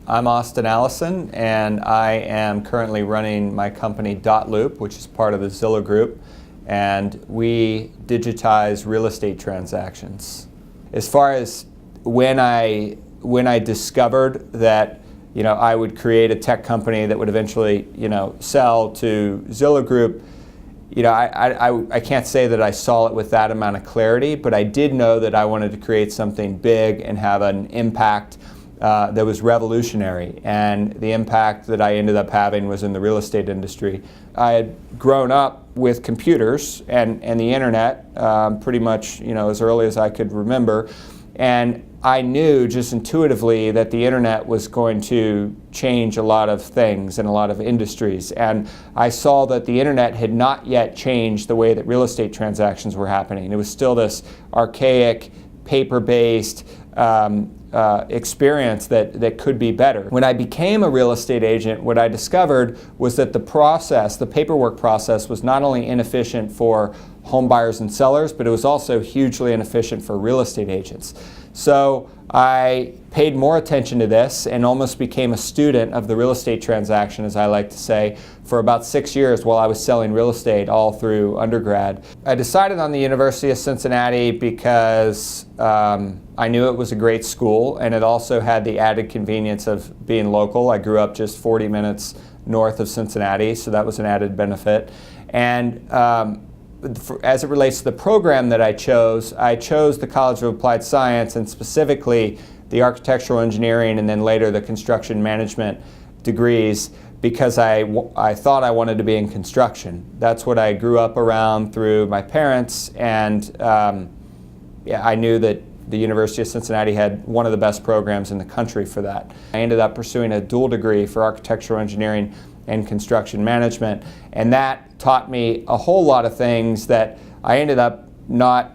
I'm Austin Allison, and I am currently running my company Loop, which is part of the Zillow Group, and we digitize real estate transactions. As far as when I discovered that I would create a tech company that would eventually sell to Zillow Group, I can't say that I saw it with that amount of clarity, but I did know that I wanted to create something big and have an impact that was revolutionary, and the impact that I ended up having was in the real estate industry. I had grown up with computers and the internet pretty much as early as I could remember, and I knew just intuitively that the internet was going to change a lot of things in a lot of industries, and I saw that the internet had not yet changed the way that real estate transactions were happening. It was still this archaic, paper-based experience that could be better. When I became a real estate agent, what I discovered was that the paperwork process was not only inefficient for home buyers and sellers, but it was also hugely inefficient for real estate agents. So I paid more attention to this and almost became a student of the real estate transaction, as I like to say, for about 6 years while I was selling real estate all through undergrad. I decided on the University of Cincinnati because I knew it was a great school, and it also had the added convenience of being local. I grew up just 40 minutes north of Cincinnati, so that was an added benefit. And as it relates to the program that I chose the College of Applied Science, and specifically the architectural engineering and then later the construction management degrees, because I thought I wanted to be in construction. That's what I grew up around through my parents, and I knew that the University of Cincinnati had one of the best programs in the country for that. I ended up pursuing a dual degree for architectural engineering and construction management, and that taught me a whole lot of things that I ended up not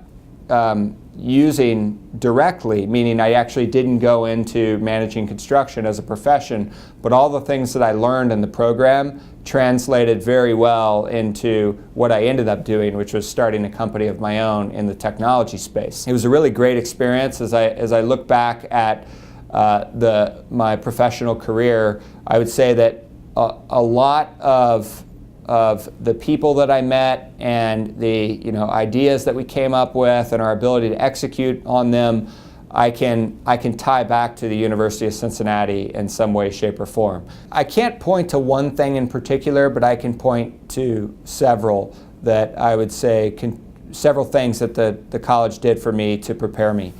using directly, meaning I actually didn't go into managing construction as a profession, but all the things that I learned in the program translated very well into what I ended up doing, which was starting a company of my own in the technology space. It was a really great experience. As I look back at my professional career, I would say that a lot of the people that I met and the ideas that we came up with and our ability to execute on them, I can tie back to the University of Cincinnati in some way, shape, or form. I can't point to one thing in particular, but I can point to several that I would say several things that the college did for me to prepare me.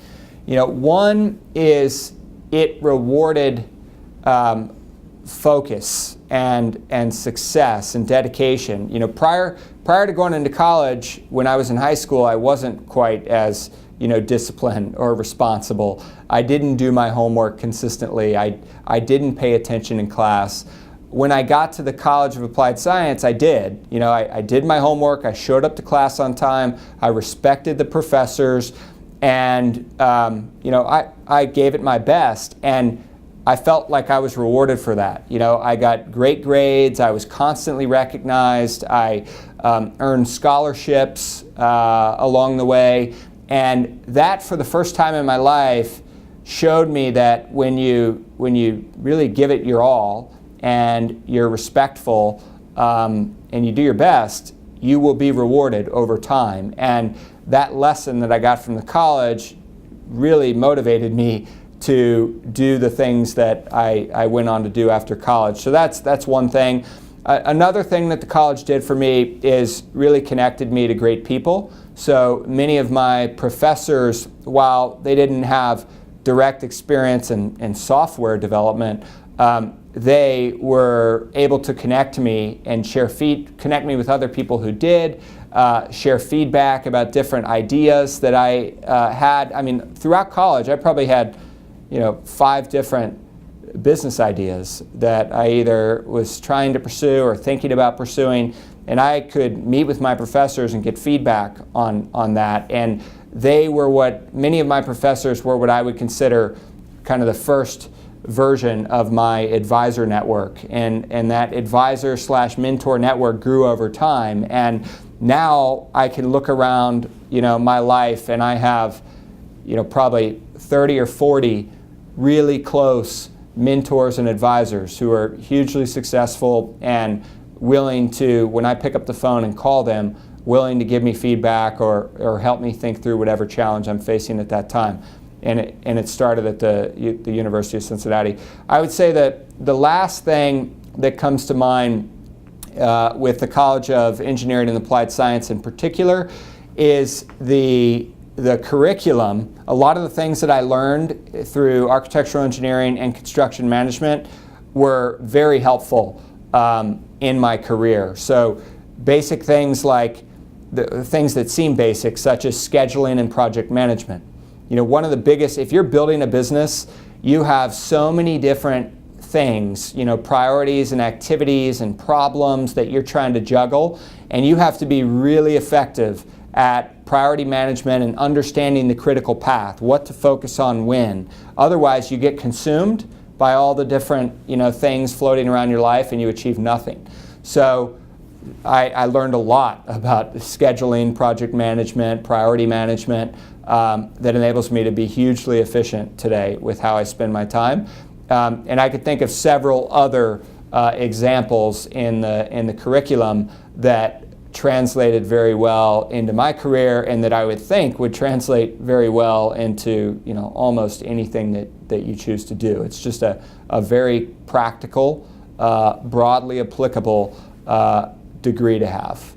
One is it rewarded focus and success and dedication. Prior to going into college, when I was in high school, I wasn't quite as disciplined or responsible. I didn't do my homework consistently. I didn't pay attention in class. When I got to the College of Applied Science, I did. I did my homework. I showed up to class on time. I respected the professors, and I gave it my best. And I felt like I was rewarded for that. I got great grades. I was constantly recognized. I earned scholarships along the way. And that, for the first time in my life, showed me that when you really give it your all and you're respectful and you do your best, you will be rewarded over time. And that lesson that I got from the college really motivated me to do the things that I went on to do after college. So that's one thing. Another thing that the college did for me is really connected me to great people. So many of my professors, while they didn't have direct experience in software development, they were able to connect me and connect me with other people who did, share feedback about different ideas that I had. I mean, throughout college, I probably had 5 different business ideas that I either was trying to pursue or thinking about pursuing, and I could meet with my professors and get feedback on that. And many of my professors were what I would consider kind of the first version of my advisor network, and that advisor/mentor network grew over time. And now I can look around my life, and I have probably 30 or 40 really close mentors and advisors who are hugely successful and willing to, when I pick up the phone and call them, willing to give me feedback or help me think through whatever challenge I'm facing at that time. And it started at the University of Cincinnati. I would say that the last thing that comes to mind with the College of Engineering and Applied Science in particular is the curriculum. A lot of the things that I learned through architectural engineering and construction management were very helpful in my career. So basic things like the things that seem basic, such as scheduling and project management. You know, one of the biggest, if you're building a business, you have so many different things, you know, priorities and activities and problems that you're trying to juggle, and you have to be really effective at priority management and understanding the critical path, what to focus on when. Otherwise, you get consumed by all the different, you know, things floating around your life and you achieve nothing. So I learned a lot about scheduling, project management, priority management that enables me to be hugely efficient today with how I spend my time. And I could think of several other examples in the curriculum that translated very well into my career and that I would think would translate very well into, you know, almost anything that you choose to do. It's just a very practical, broadly applicable degree to have.